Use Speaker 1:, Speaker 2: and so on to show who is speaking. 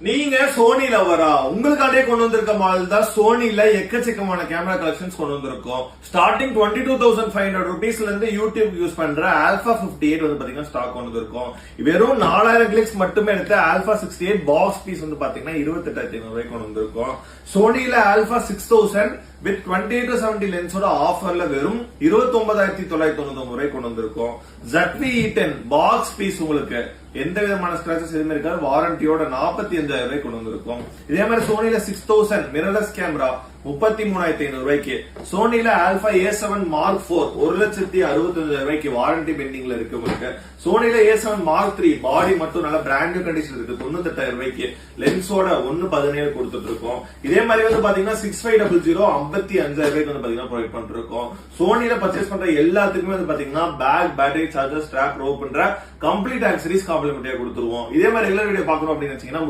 Speaker 1: நீங்க சோனி லவரா உங்களுக்காண்டே கொண்டு வந்திருக்க மாடல் தான் சோனில எக்கச்சக்கமான கேமரா கலெக்ஷன்ஸ் கொண்டு வந்திருக்கோம். ஸ்டார்டிங் 22,500 rupeesல இருந்து யூடியூப் யூஸ் பண்ற ஆல்பா 58 வந்து பாத்தீங்கன்னா ஸ்டாக் கொண்டு வந்திருக்கோம். வெறும் 4000 கிளிக்ஸ் மட்டுமே எடுத்த ஆல்பா 68 பாக்ஸ் பீஸ் வந்து பாத்தீங்கன்னா 28,500 ரூபாய்க்கு கொண்டு வந்திருக்கோம். சோனில ஆல்பா 6000 வித் 28-70 லென்ஸோட ஆஃபர்ல வெறும் 29,999 ரூபாய்க்கு கொண்டு வந்திருக்கோம். ZV-E10 பாக்ஸ் பீஸ் உங்களுக்கு எந்த விதமான ஸ்கிராச்சஸ் எதுவுமே இருக்காது, வாரண்டியோட 45,000 ரூபாய்க்கு கொண்டு வந்திருக்கோம். இதே மாதிரி சோனில 6000 மிரர்லெஸ் கேமரா 33,500 ரூபாய்க்கு. சோனில ஆல்பா A7 Mark 4 1,65,000 ரூபாய்க்கு வாரண்டி பெண்டிங்ல இருக்கு உங்களுக்கு. சோனில A7 Mark 3 பாடி மட்டும் நல்ல பிராண்ட் நியூ கண்டிஷன் இருக்கு 98,000 ரூபாய்க்கு. லென்ஸோட 1.17 கொடுத்துட்டு இருக்கோம். இதே மாதிரி வந்து பாத்தீங்கன்னா 6500 55,000 ரூபாய்க்கு வந்து பாத்தீங்கன்னா ப்ரொவைட் பண்ணிருக்கோம். சோனில பர்ச்சேஸ் பண்ற எல்லாத்துக்குமே வந்து பாத்தீங்கன்னா bag, battery, charger, strap, rope பண்ற கம்ப்ளீட் ஆக்சரிஸ் காம்ப்ளிமெண்டரியா கொடுத்துருவோம். இதே மாதிரி ரெகுலர் வீடியோ பாக்கணும் அப்படின்னு நினைச்சீங்கன்னா